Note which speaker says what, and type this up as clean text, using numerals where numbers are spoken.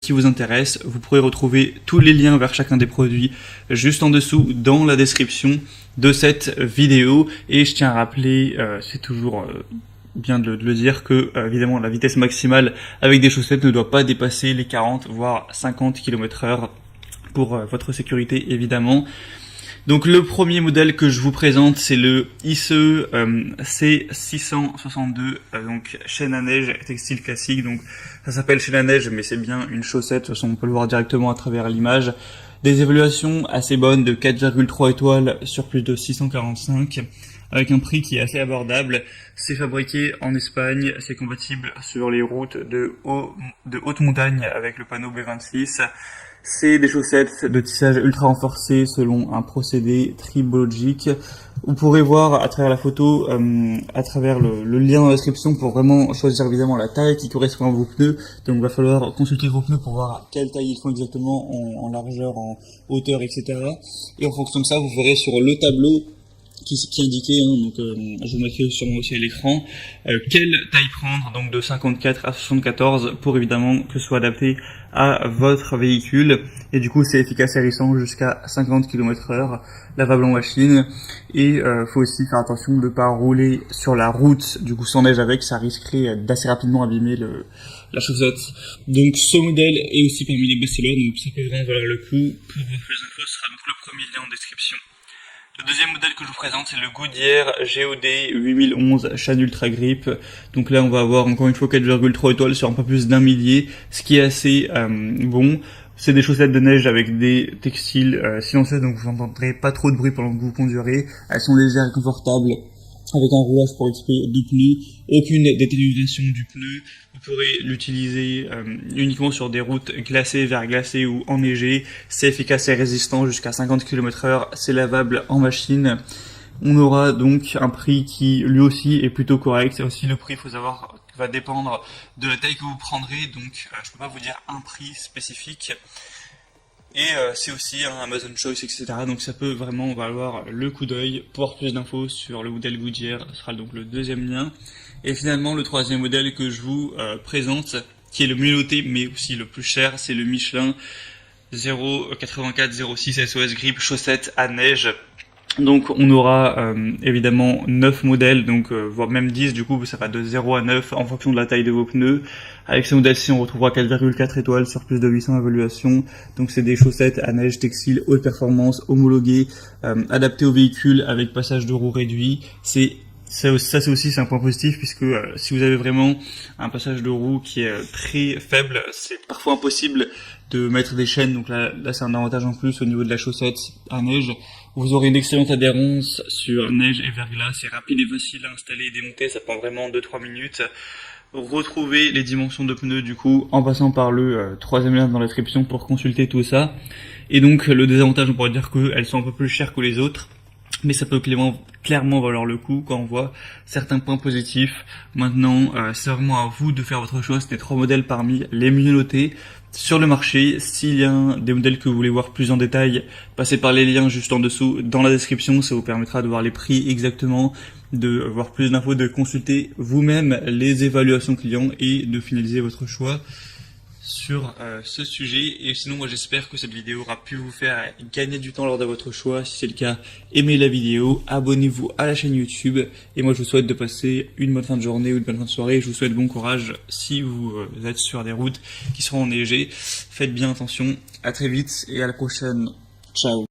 Speaker 1: qui vous intéresse. Vous pourrez retrouver tous les liens vers chacun des produits juste en dessous dans la description de cette vidéo. Et je tiens à rappeler, c'est toujours bien de le dire, que évidemment la vitesse maximale avec des chaussettes ne doit pas dépasser les 40 voire 50 km/h pour votre sécurité évidemment. Donc le premier modèle que je vous présente, c'est le ICE C662, donc chaîne à neige textile classique. Donc ça s'appelle chaîne à neige, mais c'est bien une chaussette. De toute façon, on peut le voir directement à travers l'image. Des évaluations assez bonnes de 4,3 étoiles sur plus de 645, avec un prix qui est assez abordable. C'est fabriqué en Espagne, c'est compatible sur les routes de haute montagne avec le panneau B26. C'est des chaussettes de tissage ultra renforcé selon un procédé tribologique. Vous pourrez voir à travers la photo, à travers le lien dans la description pour vraiment choisir évidemment la taille qui correspond à vos pneus. Donc il va falloir consulter vos pneus pour voir quelle taille ils font exactement en largeur, en hauteur, etc. Et en fonction de ça, vous verrez sur le tableau qui est indiqué, donc je vous mettrai sûrement aussi à l'écran, quelle taille prendre, donc de 54 à 74 pour évidemment que ce soit adapté à votre véhicule. Et du coup c'est efficace et hérissant jusqu'à 50 km/h, lavable en machine. Et faut aussi faire attention de ne pas rouler sur la route du coup sans neige avec, ça risquerait d'assez rapidement abîmer la chaussette. Donc ce modèle est aussi parmi les best-sellers, donc ça peut vraiment valoir le coup. Pour plus d'infos, ce sera donc le premier lien en description. Le deuxième modèle que je vous présente, c'est le Goodyear GOD 8011 chaîne Ultra Grip. Donc là, on va avoir encore une fois 4,3 étoiles sur un peu plus d'un millier, ce qui est assez bon. C'est des chaussettes de neige avec des textiles silencieux, donc vous n'entendrez pas trop de bruit pendant que vous conduirez. Elles sont légères et confortables, avec un roulage pour exprès de pneus, aucune détérioration du pneu. Vous pourrez l'utiliser uniquement sur des routes glacées, verglacées ou enneigées. C'est efficace et résistant jusqu'à 50 km/h, c'est lavable en machine. On aura donc un prix qui lui aussi est plutôt correct. C'est aussi le prix, il faut savoir, va dépendre de la taille que vous prendrez, donc je peux pas vous dire un prix spécifique. Et c'est aussi un Amazon Choice, etc. Donc ça peut vraiment valoir le coup d'œil. Pour avoir plus d'infos sur le modèle Goodyear, ce sera donc le deuxième lien. Et finalement, le troisième modèle que je vous présente, qui est le mieux noté, mais aussi le plus cher, c'est le Michelin 08406 SOS Grip chaussette à neige. Donc on aura évidemment 9 modèles, donc voire même 10, du coup ça va de 0 à 9 en fonction de la taille de vos pneus. Avec ce modèle-ci on retrouvera 4,4 étoiles sur plus de 800 évaluations. Donc c'est des chaussettes à neige textile haute performance, homologuées, adaptées au véhicule avec passage de roue réduit. Ça c'est aussi un point positif, puisque si vous avez vraiment un passage de roue qui est très faible, c'est parfois impossible de mettre des chaînes. Donc là c'est un avantage en plus au niveau de la chaussette à neige. Vous aurez une excellente adhérence sur neige et verglas, c'est rapide et facile à installer et démonter, ça prend vraiment 2-3 minutes. Retrouvez les dimensions de pneus du coup en passant par le troisième lien dans la description pour consulter tout ça. Et donc le désavantage, on pourrait dire qu'elles sont un peu plus chères que les autres, mais ça peut clairement valoir le coup quand on voit certains points positifs. Maintenant, c'est vraiment à vous de faire votre choix. C'est 3 modèles parmi les mieux notés sur le marché. S'il y a des modèles que vous voulez voir plus en détail, passez par les liens juste en dessous dans la description. Ça vous permettra de voir les prix exactement, de voir plus d'infos, de consulter vous-même les évaluations clients et de finaliser votre choix sur ce sujet. Et sinon, moi j'espère que cette vidéo aura pu vous faire gagner du temps lors de votre choix. Si c'est le cas, aimez la vidéo, abonnez-vous à la chaîne YouTube, et moi je vous souhaite de passer une bonne fin de journée ou une bonne fin de soirée. Je vous souhaite bon courage si vous êtes sur des routes qui seront enneigées. Faites bien attention, à très vite et à la prochaine. Ciao.